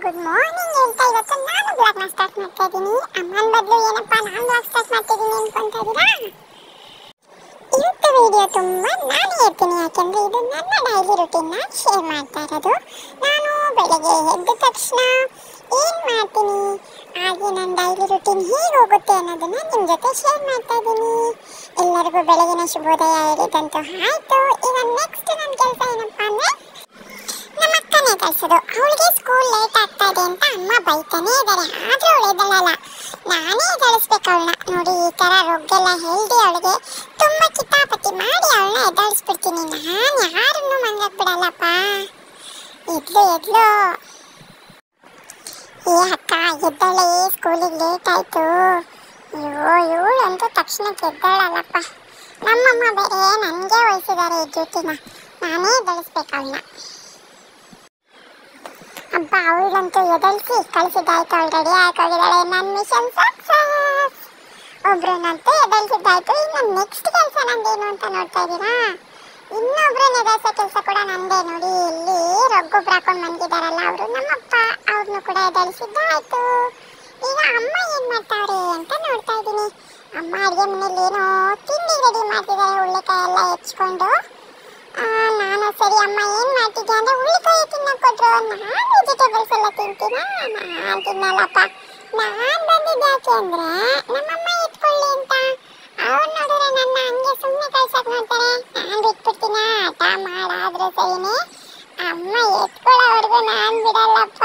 Good morning ಅಂತ ಇವತ್ತು ನಾನು ಬ್ಲಾಗ್ ಸ್ಟಾರ್ಟ್ ಮಾಡ್ತಾ ಇದ್ದೀನಿ. ಅಮ್ಮನ ಬದಲು ಏನಪ್ಪ ನಾನು ಬ್ಲಾಗ್ ಸ್ಟಾರ್ಟ್ ಮಾಡ್ತಿದ್ದೀನಿ ಅನ್ಕೊಂತಾ ಇದ್ದೀರಾ? ಇವತ್ತು ವಿಡಿಯೋ ತುಂಬಾ ನಾನೇ ಇರ್ತೀನಿ, ಯಾಕೆಂದ್ರೆ ಇದು ನನ್ನ ಡೈಲಿ ರುಟೀನ್ ಶೇರ್ ಮಾಡ್ತಾ ಇರೋದು. ನಾನು ಬೆಳಗ್ಗೆ ಎದ್ದ ತಕ್ಷಣ ಏನು ಮಾಡ್ತೀನಿ, ಹಾಗೆ ನನ್ನ ಡೈಲಿ ರುಟೀನ್ ಹೇಗೆ ಹೋಗುತ್ತೆ ಅನ್ನೋದನ್ನ ನಿಮ್ಮ ಜೊತೆ ಶೇರ್ ಮಾಡ್ತಾ ಇದ್ದೀನಿ. ಎಲ್ಲರಿಗೂ ಬೆಳಗಿನ ಶುಭೋದಯ ಹೇಳಿದಂತೂ ಆಯಿತು. ಈಗ ನೆಕ್ಸ್ಟ್ ನನ್ನ ಕೆಲಸ ಏನಪ್ಪ ಅಂದರೆ ನಮ್ಮ ಅಕ್ಕನೇ ಕಳಿಸೋದು. ಅವಳಿಗೆ ಸ್ಕೂಲ್ ಲೇಟ್ ಆಗ್ತಾ ಇದೆ ಅಂತ ಅಮ್ಮ ಬೈತಾನೇ ಇದ್ದಾರೆ, ಆದರೂ ಅವಳು ಎದ್ದಳಲ್ಲ. ನಾನೇ ಎದ್ದಳಿಸ್ಬೇಕು ಅವಳನ್ನ. ನೋಡಿ ಈ ಥರ ರೊಗ್ಗೆಲ್ಲ ಹೇಳ್ದಿ ಅವಳಿಗೆ ತುಂಬ ಕಿತಾಪತಿ ಮಾಡಿ ಅವಳನ್ನ ಎದ್ದಳಿಸ್ಬಿಡ್ತೀನಿ. ನಾನು ಯಾರನ್ನೂ ಮಂಗಕ್ಕೆ ಬಿಡಲ್ಲಪ್ಪ. ಎದ್ಲು ಏ ಅಕ್ಕ ಎದ್ದಳೆ, ಸ್ಕೂಲಿಗೆ ಲೇಟ್ ಆಯಿತು. ಇವಳು ಅಂತೂ ತಕ್ಷಣಕ್ಕೆ ಎದ್ದಳಲ್ಲಪ್ಪ. ನಮ್ಮಮ್ಮ ಬೇರೆ ನನಗೆ ವಹಿಸಿದ್ದಾರೆ ಈ ಡ್ಯೂಟಿನ, ನಾನೇ ಎದ್ದಳಿಸ್ಬೇಕು ಅವಳನ್ನ. ಅಬ್ಬ ಅವಳಂತೂ ಎದಳಿಸಿ ಕಳಿಸಿದ್ದಾಯ್ತು, ಅವಳು ರೆಡಿ ಆಗೋಗಿದ್ದಾಳೆ. ನನ್ನ ಮಿಷನ್ ಸಕ್ಸಸ್. ಒಬ್ರನ್ನಂತೂ ಎದಳಿಸಿದ್ದಾಯ್ತು. ಇನ್ನು ನೆಕ್ಸ್ಟ್ ಕೆಲಸ ನಂದೇನು ಅಂತ ನೋಡ್ತಾ ಇದ್ದೀರಾ? ಇನ್ನೊಬ್ರನ್ನ ಎದಳಿಸೋ ಕೆಲಸ ಕೂಡ ನಂದೇ. ನೋಡಿ ಇಲ್ಲಿ ರೊಗ್ಗೊಬ್ರು ಹಾಕೊಂಡು ಬಂದಿದ್ದಾರಲ್ಲ ಅವರು ನಮ್ಮಪ್ಪ, ಅವ್ರನ್ನೂ ಕೂಡ ಎದಳಿಸಿದ್ದಾಯ್ತು. ಈಗ ಅಮ್ಮ ಏನು ಮಾಡ್ತಾವ್ರೆ ಅಂತ ನೋಡ್ತಾ ಇದ್ದೀನಿ. ಅಮ್ಮ ಅಡುಗೆ ಮನೇಲಿ ಏನೋ ತಿಂಡಿ ರೆಡಿ ಮಾಡ್ತಿದ್ದಾರೆ, ಹುಳ್ಳಿಕಾಯಿ ಎಲ್ಲ ಹೆಚ್ಕೊಂಡು. ನಾನು ಸರಿ ಅಮ್ಮ ಏನು ಮಾಡ್ತಿದ್ದೆ ಅಂದರೆ ಹುಳ್ಳಿಕಾಯಿ ತಿನ್ನಕ್ಕೆ ಕೊಟ್ಟರು. ನಾನು ವೆಜಿಟೇಬಲ್ಸ್ ಎಲ್ಲ ತಿಂತೀನ, ನಾನು ತಿನ್ನಲ್ಲಪ್ಪ. ನಾನು ಬಂದಿದ್ದೆ ಯಾಕೆ ಅಂದರೆ ನಮ್ಮಮ್ಮ ಎತ್ಕೊಳ್ಳಿ ಅಂತ. ಅವ್ರು ನೋಡಿದ್ರೆ ನನ್ನ ಹಂಗೆ ಸುಮ್ಮನೆ ಕಳ್ಸಕ್ಕೆ ನೋಡ್ತಾರೆ. ನಾನು ಬಿಟ್ಬಿಡ್ತೀನ, ಆಟ ಮಾಡಾದ್ರೂ ಸರಿನೇ. ಅಮ್ಮ ಎತ್ಕೊಳ್ಳೋವರೆಗೂ ನಾನು ಬಿಡಲ್ಲಪ್ಪ.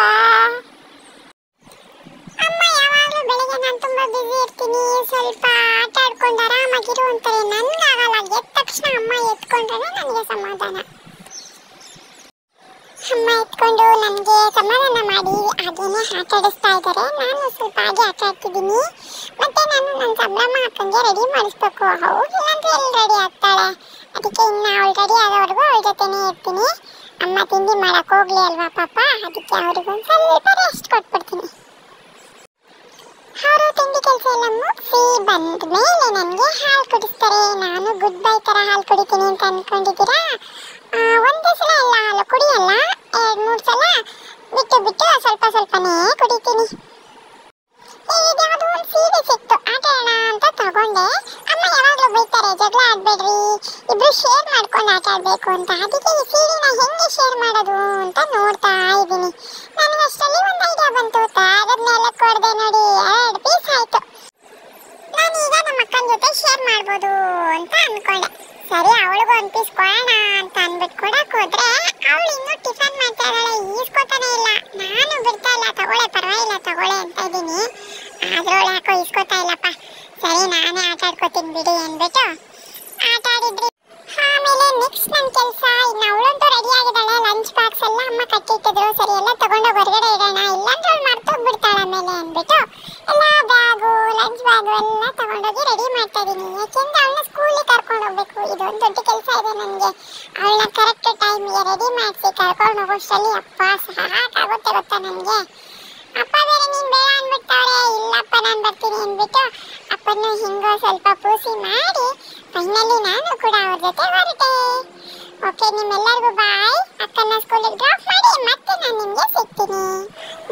ಅಮ್ಮ ಯಾವಾಗಲೂ ಬೆಳಿಗ್ಗೆ ನಾನು ತುಂಬ ಬ್ಯುಸಿ ಇರ್ತೀನಿ, ಸ್ವಲ್ಪ ಆಟ ಆಡ್ಕೊಂಡು ಆರಾಮಾಗಿರು ಅಂತಾರೆ. ನನಗಾಗಲ್ಲ. ಎದ್ದ ತಕ್ಷಣ ಅಮ್ಮ ಎತ್ಕೊಂಡ್ರೆ ನನಗೆ ಸಮಾಧಾನ. ಅಮ್ಮ ಎತ್ಕೊಂಡು ನನಗೆ ಸಮಾಧಾನ ಮಾಡಿ ಹಾಗೇನೆ ಆಟ ಆಡಿಸ್ತಾ ಇದ್ದಾರೆ. ನಾನು ಸ್ವಲ್ಪ ಹಾಗೆ ಆಟ ಆಡ್ತಿದ್ದೀನಿ. ಮತ್ತೆ ನಾನು ನನ್ನ ಸಂಭ್ರಮ ಅಕ್ಕಂಗೆ ರೆಡಿ ಮಾಡಿಸ್ಬೇಕು. ಹೋಗಿಲ್ಲಂದ್ರೆ ಎಲ್ಲಿ ರೆಡಿ ಆಗ್ತಾಳೆ, ಅದಕ್ಕೆ ಇನ್ನು ಅವಳು ರೆಡಿ ಆಗೋವರೆಗೂ ಅವಳ ಜೊತೆನೇ ಇರ್ತೀನಿ. ಅಮ್ಮ ತಿಂಡಿ ಮಾಡಕ್ಕೆ ಹೋಗ್ಲಿ ಅಲ್ವಾ ಪಾಪ, ಅದಕ್ಕೆ ಅವ್ರಿಗೊಂದು ಸ್ವಲ್ಪ ರೆಸ್ಟ್ ಕೊಟ್ಬಿಡ್ತೀನಿ. ಅವರು ತಿಂಡಿ ಕೆಲಸ ಎಲ್ಲ ಮುಗಿಸಿ ಬಂದ ಮೇಲೆ ನನಗೆ ಹಾಲು ಕುಡಿಸ್ತಾರೆ. ನಾನು ಗುಡ್ ಬೈ ಥರ ಹಾಲು ಕುಡಿತೀನಿ ಅಂತ ಅಂದ್ಕೊಂಡಿದ್ದೀರಾ? ಒಂದೇ ಸಲ ಎಲ್ಲ ಹಾಲು ಕುಡಿಯಲ್ಲ, 2-3 ಸಲ ಬಿಟ್ಟು ಸ್ವಲ್ಪ ಸ್ವಲ್ಪನೇ ಕುಡಿತೀನಿ. ಇದ್ಯಾವುದೋ ಒಂದು ಸೀರೆ ಸಿಕ್ತು, ಆಟ ಆಡೋಣ ಅಂತ ತಗೊಂಡೆ. ಅಮ್ಮ ಯಾವಾಗಲೂ ಬೈತಾರೆ, ಜಗಳ ಆಡಬೇಡ್ರಿ, ಇಬ್ರು ಶೇರ್ ಮಾಡ್ಕೊಂಡು ಆಟ ಆಡಬೇಕು ಅಂತ. ಅದಕ್ಕೆ ಈ ಸೀರೆನ ಹೆಂಗೆ ಶೇರ್ ಮಾಡೋದು ಅಂತ ನೋಡ್ತಾ ಇದ್ದೀನಿ. ನನಗಷ್ಟರಲ್ಲಿ ಒಂದು ಐಡಿಯಾ ಬಂತು. ತಾರದ್ನೆಲ್ಲ ಕೊಡದೆ ನೋಡಿ 2 ಪೀಸ್ ಆಯಿತು. ನಾನೀಗ ನಮ್ಮ ಅಕ್ಕನ ಜೊತೆ ಶೇರ್ ಮಾಡ್ಬೋದು ಅಂತ ಅಂದ್ಕೊಂಡೆ. ಸರಿ ಅವಳಿಗೂ 1 ಪೀಸ್ ಕೊಡೋಣ ಅಂತ ಅಂದ್ಬಿಟ್ಟು ಕೊಡಕ್ಕೆ ಹೋದ್ರೆ ಅವಳು ಇನ್ನೂ ಟಿಫನ್ ಮಾಡ್ತಾ ಇದ್ದಾಳೆ, ಈಸ್ಕೊತಾನೆ ಇಲ್ಲ. ನಾನು ಬಿಡ್ತಾ ಇಲ್ಲ, ತಗೊಳ್ಳೆ ಪರವಾಗಿಲ್ಲ ತಗೊಳ್ಳೆ ಅಂತ ಇದ್ದೀನಿ. ಆದ್ರೂ ಅವಳು ಯಾಕೋ ಈಸ್ಕೊತಾ ಇಲ್ಲಪ್ಪ. ಸರಿ ನಾನೇ ಆಟ ಆಡ್ಕೊತೀನಿ ಬಿಡಿ ಅಂದ್ಬಿಟ್ಟು ಆಟ ಆಡಿದ್ರಿ. ಆಮೇಲೆ ನೆಕ್ಸ್ಟ್ ನನ್ನ ಕೆಲಸ, ಇನ್ನು ಅವಳಂತೂ ರೆಡಿ ಆಗಿದ್ದಾಳೆ. ಲಂಚ್ ಬಾಕ್ಸ್ ಎಲ್ಲ ಅಮ್ಮ ಕಟ್ಟಿಟ್ಟಿದ್ರು. ಸರಿ ಎಲ್ಲ ತಗೊಂಡೋಗಿ ಹೊರಗಡೆ ಇಡೋಣ, ಇಲ್ಲಾಂದ್ರೆ ಅವಳು ಮರ್ತೋಗ್ಬಿಡ್ತಾಳೆ ಆಮೇಲೆ ಅಂದ್ಬಿಟ್ಟು ಎಲ್ಲ ಬ್ಯಾಗು ಲಂಚ್ ಬ್ಯಾಗು ಎಲ್ಲ ತಗೊಂಡೋಗಿ ರೆಡಿ ಮಾಡ್ತಾ ಇದ್ದೀನಿ. ಯಾಕೆಂದ್ರೆ ಅವಳನ್ನ ಸ್ಕೂಲಿಗೆ ಕರ್ಕೊಂಡು ಹೋಗ್ಬೇಕು. ಇದೊಂದು ದೊಡ್ಡ ಕೆಲಸ ಇದೆ ನನಗೆ. ಅವಳನ್ನ ಕರೆಕ್ಟ್ ಟೈಮ್ಗೆ ರೆಡಿ ಮಾಡಿಸಿ ಕರ್ಕೊಂಡು ಹೋಗೋಷ್ಟರಲ್ಲಿ ಅಪ್ಪ ಸಾಕಾಗುತ್ತೆ ಗೊತ್ತಾ ನನಗೆ. ಅಪ್ಪ ಬೇರೆ ನೀನು ಬೇಡ ಅಂದ್ಬಿಡ್ತಾವ್ರೆ. ಇಲ್ಲಪ್ಪ ನಾನು ಬರ್ತೀನಿ ಅಂದ್ಬಿಟ್ಟು ಅಪ್ಪನ ಹಿಂಗೋ ಸ್ವಲ್ಪ ಪೂಸಿ ಮಾಡಿ ಫೈನಲಿ ನಾನು ಕೂಡ ಅವ್ರ ಜೊತೆ ಹೊರಟೆ. ಓಕೆ, ನಿಮ್ಮೆಲ್ಲರಿಗೂ ಬಾಯ್. ಅಕ್ಕನ ಸ್ಕೂಲಿಗೆ ಡ್ರಾಪ್ ಮಾಡಿ ಮತ್ತೆ ನಾನು ನಿಮಗೆ ಸಿಗ್ತೀನಿ.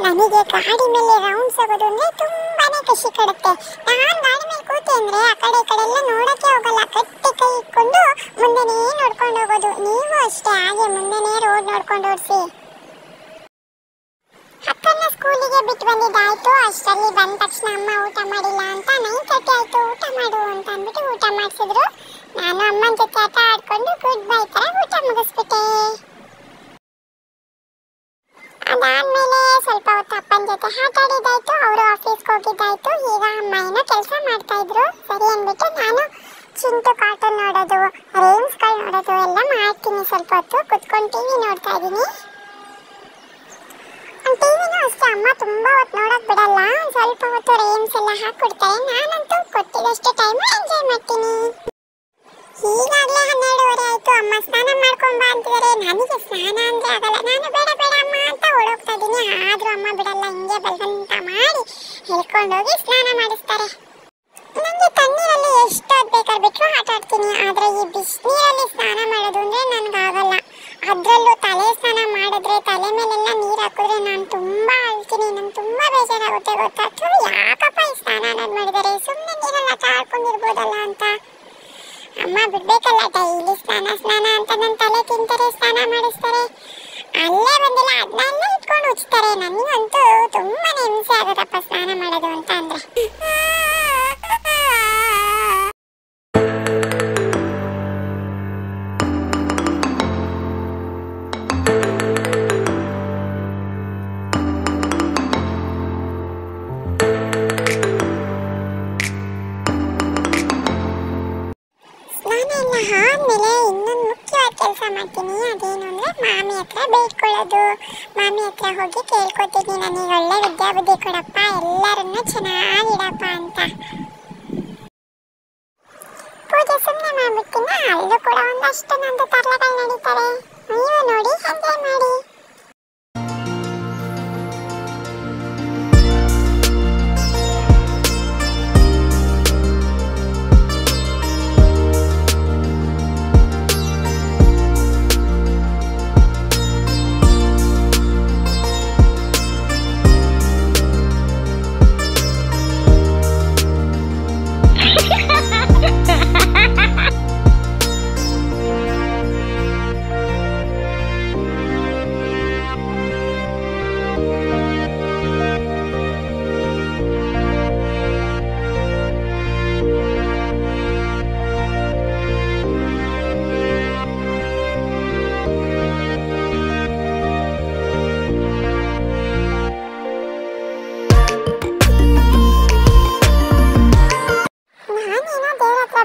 ನನಗೆ ಗಾಡಿ ಮೇಲೆ ರೌಂಡ್ಸ್ ಹೋಗೋದು ಅಂದರೆ ತುಂಬಾನೇ ಖುಷಿ ಕೊಡುತ್ತೆ. ನಾನು ಗಾಡಿ ಮೇಲೆ ಕೂತೆ ಅಂದರೆ ಆ ಕಡೆ ಈ ಕಡೆ ಎಲ್ಲ ನೋಡೋಕ್ಕೆ ಹೋಗಲ್ಲ. ಕಟ್ಟಿ ಕೈ ಇಟ್ಕೊಂಡು ಮುಂದೆನೇ ನೋಡ್ಕೊಂಡು ಹೋಗೋದು. ನೀವು ಅಷ್ಟೇ, ಹಾಗೆ ಮುಂದೆನೇ ರೋಡ್ ನೋಡ್ಕೊಂಡು ಓಡಿಸಿ. ಅಕ್ಕನ ಸ್ಕೂಲಿಗೆ ಬಿಟ್ಟು ಬಂದಿದ್ದಾಯ್ತು. ಅಷ್ಟರಲ್ಲಿ ಬಂದ ತಕ್ಷಣ ಅಮ್ಮ ಊಟ ಮಾಡಿಲ್ಲ ಅಂತ 9:30 ಆಯಿತು. ಊಟ ಮಾಡು ಅಂತ ಅಂದ್ಬಿಟ್ಟು ಊಟ ಮಾಡಿಸಿದ್ರು. ನಾನು ಅಮ್ಮನ ಜೊತೆ ಆಟ ಆಡ್ಕೊಂಡು ಗುಡ್ ಬೈ ಥರ ಊಟ ಮುಗಿಸ್ಬಿಟ್ಟೆ. ಅದಾದ್ಮೇಲೆ ಸ್ವಲ್ಪ ಹೊತ್ತು ಅಪ್ಪನ ಜೊತೆ ಆಟ ಆಡಿದ್ದಾಯ್ತು. ಅವರು ಆಫೀಸ್ಗೆ ಹೋಗಿದ್ದಾಯ್ತು. ಈಗ ಅಮ್ಮ ಏನೋ ಕೆಲಸ ಮಾಡ್ತಾ ಇದ್ರು. ಸರಿ ಅಂದ್ಬಿಟ್ಟು ನಾನು ಚಿಂಟು ಕಾರ್ಟೂನ್ ನೋಡೋದು, ರೇಮ್ಸ್ಗಳು ನೋಡೋದು ಎಲ್ಲ ಮಾಡ್ತೀನಿ. ಸ್ವಲ್ಪ ಹೊತ್ತು ಕುತ್ಕೊಂಡು ಟಿವಿ ನೋಡ್ತಾ ಇದ್ದೀನಿ. ಟಿವಿನೂ ಅಷ್ಟೇ, ಅಮ್ಮ ತುಂಬ ಹೊತ್ತು ನೋಡೋಕೆ ಬಿಡಲ್ಲ. ಸ್ವಲ್ಪ ಹೊತ್ತು ರೇಮ್ಸ್ ಎಲ್ಲ ಹಾಕ್ಕೊಡ್ತಾರೆ. ನಾನಂತೂ ಕೊಟ್ಟಿದ್ದಷ್ಟು ಟೈಮು ಎಂಜಾಯ್ ಮಾಡ್ತೀನಿ. ಈಗಾಗಲೇ 12:30 ಆಯಿತು. ಅಮ್ಮ ಸ್ನಾನ ಮಾಡ್ಕೊಂಡು ಬಾ ಅಂತಿದ್ದಾರೆ. ನನಗೆ ಸ್ನಾನ ಅಂದರೆ ಆಗಲ್ಲ. ನಾನು ಬೇಡ ಅಮ್ಮ ಅಂತ ಓಡೋಗ್ತಾ ಇದ್ದೀನಿ. ಆದರೂ ಅಮ್ಮ ಬಿಡಲ್ಲ. ಹಿಂಗೆ ಬಲವಂತ ಮಾಡಿ ಹೇಳ್ಕೊಂಡೋಗಿ ಸ್ನಾನ ಮಾಡಿಸ್ತಾರೆ. ನನಗೆ ತಣ್ಣೀರಲ್ಲಿ ಎಷ್ಟು ಹೊತ್ತು ಬೇಕಾದ್ರೆ ಬಿಟ್ಟರು ಆಟ ಆಡ್ತೀನಿ. ಆದರೆ ಈ ಬಿಸಿನೀರಲ್ಲಿ ಸ್ನಾನ ಮಾಡೋದು ಅಂದರೆ ನನಗಾಗಲ್ಲ. ಅದರಲ್ಲೂ ತಲೆ ಸ್ನಾನ ಮಾಡಿದ್ರೆ ತಲೆ ಮೇಲೆಲ್ಲ ನೀರು ಹಾಕಿದ್ರೆ ನಾನು ತುಂಬ ಸ್ನಾನ ಮಾಡಿಸ್ತಾರೆ. ಅಲ್ಲೇ ಬಂದಿಲ್ಲ ಅದನ್ನೆಲ್ಲ ಇಟ್ಕೊಂಡು ಉಚ್ತಾರೆ. ನನಗಂತೂ ತುಂಬಾನೇ ಹಿಂಸೆ ಆಗುತ್ತಪ್ಪ ಸ್ನಾನ ಮಾಡೋದು ಅಂತ ಅಂದ್ರೆ. ಆದ್ಮೇಲೆ ಇನ್ನೊಂದು ಮುಖ್ಯವಾದ ಕೆಲಸ ಮಾಡ್ತೀನಿ. ಅದೇನು ಅಂದ್ರೆ ಮಾಮಿ ಹತ್ರ ಬೇಡ್ಕೊಳ್ಳೋದು. ಮಾಮಿ ಹತ್ರ ಹೋಗಿ ಕೇಳ್ಕೊತೀನಿ, ನನಗೆ ಒಳ್ಳೆ ವಿದ್ಯಾಬುದ್ಧಿ ಕೊಡಪ್ಪ, ಎಲ್ಲರನ್ನೂ ಚೆನ್ನಾಗಿಡಪ್ಪ ಅಂತ. ಪೂಜೆ ಸುಮ್ಮನೆ ಮಾಡ್ಬಿಡ್ತೀನಿ. ಅಲ್ಲೂ ಕೂಡ ಒಂದಷ್ಟು ನಂದು ತರಲೆಗಳು ನಡೀತಾರೆ. ನೀವು ನೋಡಿ ಎಂಜಾಯ್ ಮಾಡಿ.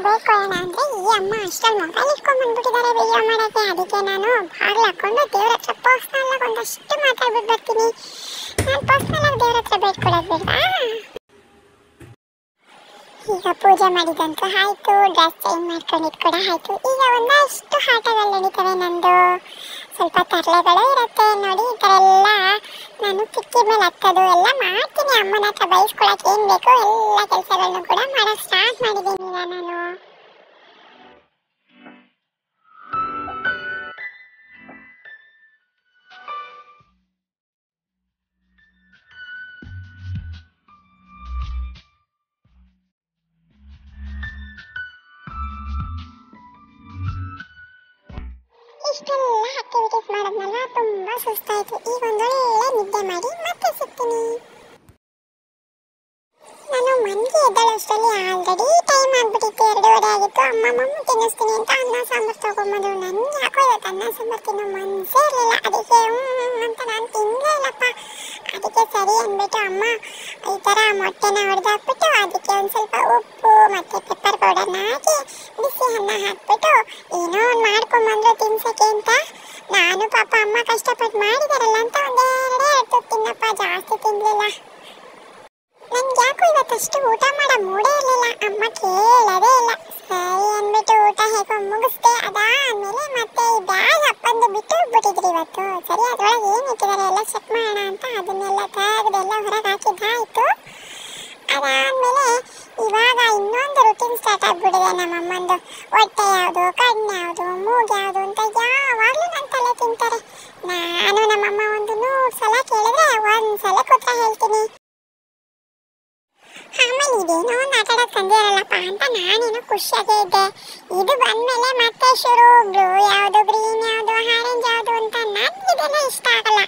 ಬೇಡ್ಕೊಳ್ಳೋಣ ಅಂದ್ರೆ ಈ ಅಮ್ಮ ಅಷ್ಟಲ್ಲಿ ಮೊಬೈಲ್ ಇಟ್ಕೊಂಡ್ ಬಂದ್ಬಿಟ್ಟಿದ್ದಾರೆ ವಿಡಿಯೋ ಮಾಡಕ್ಕೆ. ಅದಕ್ಕೆ ನಾನು ಬಾಗ್ಲು ಹಾಕೊಂಡು ದೇವ್ರ ಹತ್ರ ಪರ್ಸ್ನಲ್ ಆಗಿ ಒಂದಷ್ಟು ಮಾತಾಡ್ಬಿಟ್ಟು ಬರ್ತೀನಿ. ನಾನು ಪರ್ಸ್ನಲ್ ಆಗಿ ದೇವ್ರ ಹತ್ರ ಬೇಡ್ಕೊಳ್ಳೋದು ಬಿಡ್ವಾ? ಈಗ ಪೂಜೆ ಮಾಡಿದಂತೂ ಆಯ್ತು, ಡ್ರೆಸ್ ಚೇಂಜ್ ಮಾಡ್ಕೊಂಡಿದ್ದು ಕೂಡ ಆಯ್ತು. ಈಗ ಒಂದಷ್ಟು ಆಟಗಳು ನಡೀತವೆ ನಂದು. ಸ್ವಲ್ಪ ತರಲೆಗಳು ಇರುತ್ತೆ ನೋಡಿ. ಈ ಥರ ಎಲ್ಲ ನಾನು ಕಿಕ್ಕಿ ಮೇಲೆ ಹತ್ತೋದು ಎಲ್ಲ ಮಾಡ್ತೀನಿ. ಅಮ್ಮನ ಹತ್ರ ಬಯಸ್ಕೊಳಕ್ಕೆ ಏನು ಬೇಕೋ ಎಲ್ಲ ಕೆಲಸಗಳನ್ನು ಕೂಡ ಮಾಡೋಕ್ಕೆ ಸ್ಟಾರ್ಟ್ ಮಾಡಿದ್ದೀನಿ ನಾನು. ಇಷ್ಟೆಲ್ಲ ಆಕ್ಟಿವಿಟೀಸ್ ಮಾಡೋದ್ನಲ್ಲ ತುಂಬಾ ಸುಸ್ತಾಯ್ತು. ಈಗ ಒಂದೊಳ್ಳೆ ನಿದ್ದೆ ಮಾಡಿ ಮತ್ತೆ ಸಿಗ್ತೀನಿ. ನಾನು ಮನೆಗೆ ಎದ್ದೇಳೋಷ್ಟರಲ್ಲಿ ಆಲ್ರೆಡಿ ಟೈಮ್ ಆಗ್ಬಿಟ್ಟಿತ್ತು, 2:30 ಆಗಿತ್ತು. ಅಮ್ಮ ತಿನ್ನಿಸ್ತೀನಿ ಅಂತ ಅನ್ನ ಸಾಂಬಾರು ತಗೊಂಬಂದ್ರು. ನನ್ಗೆ ಯಾಕೋ ಇವತ್ತು ಅನ್ನ ಸಾಂಬಾರು ತಿನ್ನೋ ಮನಸ್ಸೇ ಇರಲಿಲ್ಲ. ಅದಕ್ಕೆ ಅಂತ ನಾನು ತಿನ್ನಲೇ ಇಲ್ಲಪ್ಪ. ಅದಕ್ಕೆ ಸರಿ ಅಂದ್ಬಿಟ್ಟು ಅಮ್ಮ ಈ ಥರ ಮೊಟ್ಟೆನ ಹೊಡೆದಾಕ್ಬಿಟ್ಟು ಅದಕ್ಕೆ ಒಂದು ಸ್ವಲ್ಪ ಉಪ್ಪು ಮತ್ತು ಪೆಪ್ಪರ್ ಪೌಡರ್ನ ಹಾಕಿ ಬಿಸಿ ಅನ್ನ ಹಾಕ್ಬಿಟ್ಟು ಏನೋ ಒಂದು ಮಾಡ್ಕೊಂಬಂದ್ರು ತಿನ್ಸಕ್ಕೆ ಅಂತ. ನಾನು ಪಾಪ ಅಮ್ಮ ಕಷ್ಟಪಟ್ಟು ಮಾಡಿದಾರಲ್ಲ ಅಂತ ಒಂದೆರಡೇ ತುತ್ತು ತಿನ್ನಪ್ಪ, ಜಾಸ್ತಿ ತಿನ್ನಲಿಲ್ಲ. ನನ್ಗೆ ಯಾಕೋ ಇವತ್ತಷ್ಟು ಊಟ ಮಾಡೋ ಮೂಡೇ ಇರಲಿಲ್ಲ. ಅಮ್ಮ ಕೇಳೋದೇ ಇಲ್ಲ. ಸರಿ ಅಂದ್ಬಿಟ್ಟು ಊಟ ಹೇಗೋ ಮುಗಿಸ್ದೆ. ಅದಾದ್ಮೇಲೆ ಮತ್ತೆ ಈ ಬ್ಯಾಗ್ ಅಪ್ಪಂದು ಬಿಟ್ಟು ಹೋಗ್ಬಿಟ್ಟಿದ್ರಿ ಇವತ್ತು. ಸರಿ ಅದ್ರೊಳಗೆ ಏನು ಇಟ್ಟಿದ್ದಾರೆ ಎಲ್ಲ ಚೆಕ್ ಮಾಡೋಣ ಅಂತ ಅದನ್ನೆಲ್ಲ ತೆಗೆದೆಲ್ಲ ಹೊರಗೆ ಹಾಕಿದ್ದಾಯಿತು. ಅದಾದ್ಮೇಲೆ ಇವಾಗ ಇನ್ನೊಂದು ರುಟೀನ್ ಸ್ಟಾರ್ಟ್ ಆಗ್ಬಿಟ್ಟಿದೆ ನಮ್ಮಮ್ಮಂದು. ಹೊಟ್ಟೆ ಯಾವುದು, ಕಣ್ಣು ಯಾವುದು, ಮೂಗು ಯಾವುದು ಅಂತ ಯಾವಾಗಲೂ ನನ್ನ ತಲೆ ತಿಂತಾರೆ. ನಾನು ನಮ್ಮಮ್ಮ ಒಂದು 100 ಸಲ ಕೇಳಿದ್ರೆ ಒಂದು ಸಲಕ್ಕೆ ಉತ್ತರ ಹೇಳ್ತೀನಿ. ಆಮೇಲೆ ಇದೇನೋ ಒಂದು ಆಟ ಆಡೋಕೆ ತಂದಿರಲ್ಲಪ್ಪ ಅಂತ ನಾನೇನೋ ಖುಷಿಯಾಗೇ ಇದ್ದೆ. ಇದು ಬಂದಮೇಲೆ ಮತ್ತೆ ಶುರು ಬ್ಲೂ ಯಾವುದು, ಗ್ರೀನ್ ಯಾವುದು, ಆರೆಂಜ್ ಯಾವುದು ಅಂತ ನನಗಿದೆಲ್ಲ ಇಷ್ಟ ಆಗಲ್ಲ.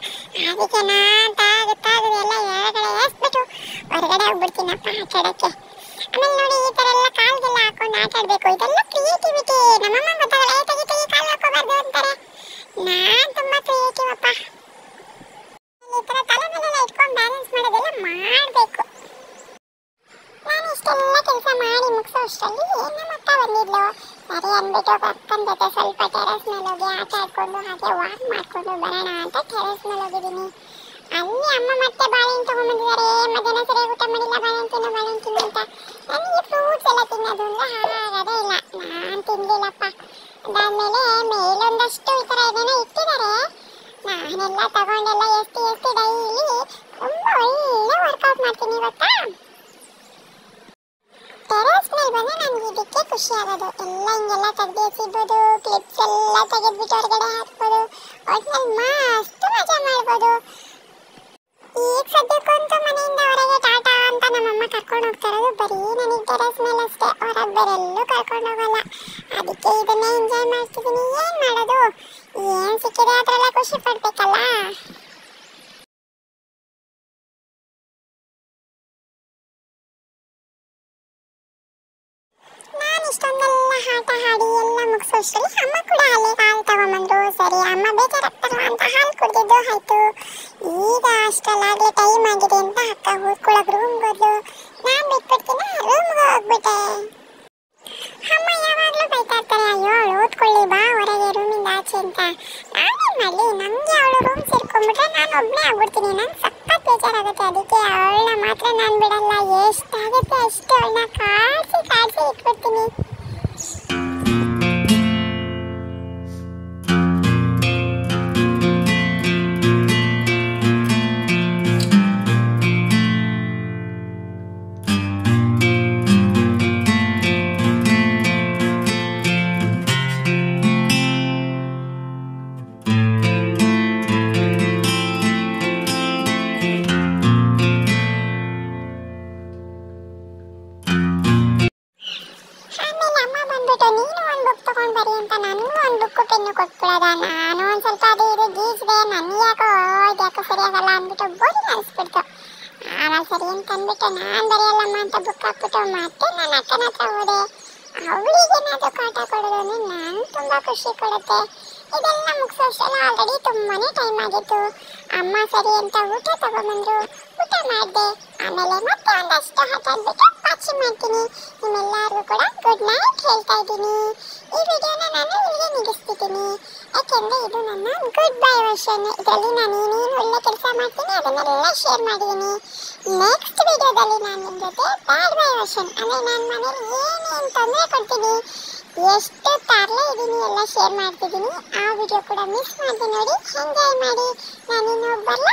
ಅದಕ್ಕೆ ನಾನು ತಾಗದೆಲ್ಲ ಎಳಗಡೆ ಎಸ್ಬಿಟ್ಟು ಹೊರಗಡೆ ಹೋಗ್ಬಿಡ್ತೀನಪ್ಪ ಆಟ ಆಡೋಕ್ಕೆ. ಆಮೇಲೆ ನೋಡಿ ಈ ಥರ ಎಲ್ಲ ಕಾಲ್ಗೆಲ್ಲ ಹಾಕೊಂಡು ಆಟ ಆಡಬೇಕು. ಇದೆಲ್ಲ ಕ್ರಿಯೇಟಿವಿಟಿ. ನಮ್ಮಮ್ಮ ಗೊತ್ತಾಗಲ್ಲ, ತೆಗಿ ಕಾಲು ಹಾಕೋಬಾರ್ದು ಅಂತಾರೆ. ನಾನು ತುಂಬ ಕ್ರಿಯೇಟಿವ್ ಅಪ್ಪ. ಈ ಥರ ತಲೆ ಮೇಲೆಲ್ಲ ಇಟ್ಕೊಂಡು ಬ್ಯಾಲೆನ್ಸ್ ಮಾಡೋದೆಲ್ಲ ಮಾಡಬೇಕು. ನಾನು ಇಷ್ಟೆಲ್ಲ ಕೆಲಸ ಮಾಡಿ ಮುಗಿಸೋ ಅಷ್ಟರಲ್ಲಿ ನಮ್ಮ ಅಕ್ಕ ಬಂದಿದ್ಲು. ಸರಿ ಅಂದ್ಬಿಟ್ಟು ಅಕ್ಕನ ಜೊತೆ ಸ್ವಲ್ಪ ಟೆರೆಸ್ ಮೇಲೆ ಹೋಗಿ ಆಟ ಆಡ್ಕೊಂಡು ಹಾಗೆ ವಾಕ್ ಮಾಡ್ಕೊಂಡು ಬರೋಣ ಅಂತ ಟೆರೆಸ್ ಮೇಲೆ ಹೋಗಿದ್ದೀನಿ. ಅಲ್ಲಿ ಅಮ್ಮ ಮತ್ತೆ ಬಾಳೆಹಣ್ಣು ತಗೊಂಡ್ಬಂದಿದ್ದಾರೆ. ಮಧ್ಯಾಹ್ನ ಸರಿಯಾಗಿ ಊಟ ಮಾಡಿಲ್ಲ, ಬಾಳೆಹಣ್ಣು ತಿನ್ನು ಅಂತ. ನನಗೆ ಫ್ರೂಟ್ಸ್ ಎಲ್ಲ ತಿನ್ನೋದು ಅಂದರೆ ಆಗೋದೇ ಇಲ್ಲ. ನಾನು ತಿನ್ನಲಿಲ್ಲಪ್ಪ. ಅದಾದಮೇಲೆ ಮೇಲೊಂದಷ್ಟು ಈ ಥರ ಏನೇನೋ ಇಟ್ಟಿದ್ದಾರೆ. ನಾನೆಲ್ಲ ತಗೊಂಡೆಲ್ಲ ಎಸ್ಟಿ ಡೈಲಿ ತುಂಬ ಒಳ್ಳೆ ವರ್ಕೌಟ್ ಮಾಡ್ತೀನಿ ಇವತ್ತಾ. ಟೆರೆಸ್ ಮೇಲೆ ಬಂದು ನನಗೆ ಇದಕ್ಕೆ ಖುಷಿ ಆಗೋದು. ಎಲ್ಲ ಹಿಂಗೆಲ್ಲ ತೆಗೆದು ಎಸಿಬೋದು, ಕ್ಲಿಪ್ಸ್ ಎಲ್ಲ ತೆಗೆದ್ಬಿಟ್ಟು ಹೊರಗಡೆ ಹಾಕ್ಬೋದು. ಒಟ್ನಲ್ಲಿ ಮಸ್ತ್ ಮಜಾ ಮಾಡ್ಬೋದು. ಈಗ ಸದ್ಯಕ್ಕಂತೂ ಮನೆಯಿಂದ ಹೊರಗೆ ಟಾಟಾ ಅಂತ ನಮ್ಮಮ್ಮ ಕರ್ಕೊಂಡು ಹೋಗ್ತಾ ಇರೋದು ಬರೀ ನನಗೆ ಟೆರೆಸ್ ಮೇಲೆ ಅಷ್ಟೇ. ಹೊರಗೆ ಬೇರೆಲ್ಲೂ ಕರ್ಕೊಂಡು ಹೋಗಲ್ಲ. ಅದಕ್ಕೆ ಇದನ್ನೇ ಎಂಜಾಯ್ ಮಾಡ್ತಿದ್ದೀನಿ. ಏನು ಮಾಡೋದು, ಏನ್ ಸಿಕ್ಕಿದೆ ಅದ್ರಲ್ಲ ಖುಷಿ ಪಡ್ಬೇಕಲ್ಲ. ನಾನು ಇಷ್ಟೊಂದೆಲ್ಲ ಆಟ ಆಡಿ ಎಲ್ಲ ಮುಗಿಸೋಷ್ಟರಲ್ಲಿ ಅಮ್ಮ ಕೂಡ ಅಲ್ಲೇ ಹಾಲು ತಗೊಂಬಂದ್ರು. ಸರಿ ಅಮ್ಮ ಬೇಜಾರಾಗ್ತಾರಲ್ಲ ಅಂತ ಹಾಲು ಕುಡ್ದಿದ್ದು ಆಯ್ತು. ಈಗ ಅಷ್ಟಲ್ಲಾಗ್ಲೇ ಟೈಮ್ ಆಗಿದೆ ಅಂತ ಅಕ್ಕ ಓದ್ಕೊಳಕ್ ರೂಮ್ಗೆ ಹೋದ್ಲು. ನಾನ್ ಬಿಟ್ಬಿಡ್ತೀನಿ, ರೂಮ್ಗೆ ಹೋಗ್ಬಿಟ್ಟೆ. ಅಮ್ಮ ಯಾವಾಗ್ಲೂ ಬೈತಾ ಇರ್ತಾರೆ, ಅಯ್ಯೋ ಅವಳು ಓದ್ಕೊಳ್ಳಿ ಬಾ ಹೊರಗೆ ರೂಮಿಂದ ಆಚೆ ಅಂತ. ನಾನೇನ್ ಮಾಡ್ಲಿ, ನಮ್ಗೆ ಅವಳು ರೂಮ್ ಸೇರ್ಕೊಂಡ್ಬಿಟ್ರೆ ನಾನು ಒಬ್ನೇ ಆಗ್ಬಿಡ್ತೀನಿ. ನಂಗೆ ಸಖತ್ ಬೇಜಾರಾಗುತ್ತೆ. ಅದಕ್ಕೆ ಅವಳನ್ನ ಮಾತ್ರ ನಾನು ಬಿಡಲ್ಲ. ಎಷ್ಟಾಗುತ್ತೆ ಅಷ್ಟು ಅವಳನ್ನ ಕಾಡ್ಸಿ ಇಟ್ಬಿಡ್ತೀನಿ. ನೀನು ಒಂದು ಬುಕ್ ತಗೊಂಡ್ ಬರಿ ಅಂತ ನನಗೂ ಒಂದು ಬುಕ್ ಪೆನ್ನು ಕೊಟ್ಬಿಡೋದ. ನಾನು ಒಂದ್ ಸ್ವಲ್ಪ ಅದು ಇದು ಗೀಸ್ದೆ, ನನಗೆ ಯಾಕೋ ಸರಿಯಾಗಲ್ಲ ಅಂದ್ಬಿಟ್ಟು ಬೋರಿಂಗ್ ಅನಿಸ್ಬಿಡ್ತು. ಆಮೇಲೆ ಸರಿ ಅಂತ ಅಂದ್ಬಿಟ್ಟು ನಾನು ಬರೆಯಲ್ಲಮ್ಮ ಅಂತ ಬುಕ್ ಹಾಕ್ಬಿಟ್ಟು ಮತ್ತೆ ನನ್ನ ಅಕ್ಕನ ಹತ್ರ ಹೋದೆ. ಅವಳಿಗೇನಾದ್ರು ಕಾಟ ಕೊಡೋದು ಅಂದ್ರೆ ನಾನು ತುಂಬಾ ಖುಷಿ ಕೊಡುತ್ತೆ. ಇದೆಲ್ಲ ಮುಗಿಸೋಷ್ಟೆಲ್ಲ ಆಲ್ರೆಡಿ ತುಂಬಾನೇ ಟೈಮ್ ಆಗಿತ್ತು. ಅಮ್ಮ ಸರಿ ಅಂತ ಊಟ ತಗೊಂಡ್ಬಂದ್ರು. ಊಟ ಮಾಡಿದೆ. ಆಮೇಲೆ ಮತ್ತೆ ಒಂದಷ್ಟು ಆಟ ಆಡ್ಬಿಟ್ಟು ಪಾಚಿ ಮಾಡ್ತೀನಿ. ನಿಮ್ಮೆಲ್ಲರಿಗೂ ಕೂಡ ಗುಡ್ ನೈಟ್ ಹೇಳ್ತಾ ಇದ್ದೀನಿ. ಈ ವಿಡಿಯೋನ ನಾನು ಇಲ್ಲಿಗೆ ನಿಲ್ಲಿಸ್ತಿದ್ದೀನಿ. ಯಾಕೆಂದ್ರೆ ಇದು ನನ್ನ ಗುಡ್ ಬೈ ವರ್ಷನ್. ಇದರಲ್ಲಿ ನಾನು ಏನೇನು ಒಳ್ಳೆ ಕೆಲಸ ಮಾಡ್ತೀನಿ ಅದನ್ನೆಲ್ಲ ಶೇರ್ ಮಾಡಿದ್ದೀನಿ. ನೆಕ್ಸ್ಟ್ ವಿಡಿಯೋದಲ್ಲಿ ನಾನು ನಿಮ್ಮ ಜೊತೆ ಬ್ಯಾಡ್ ಬೈ ವರ್ಷನ್ ಅಂದರೆ ನನ್ನ ಮನೇಲಿ ಏನೇನು ತೊಂದರೆ ಕೊಡ್ತೀನಿ, ಎಷ್ಟು ತಾರಲೆ ಇದ್ದೀನಿ ಎಲ್ಲ ಶೇರ್ ಮಾಡ್ತಿದ್ದೀನಿ. ಆ ವಿಡಿಯೋ ಕೂಡ ಮಿಸ್ ಮಾಡಿ ನೋಡಿ, ಎಂಜಾಯ್ ಮಾಡಿ. ನಾನಿನ್ನು ಬರಲ್ಲ.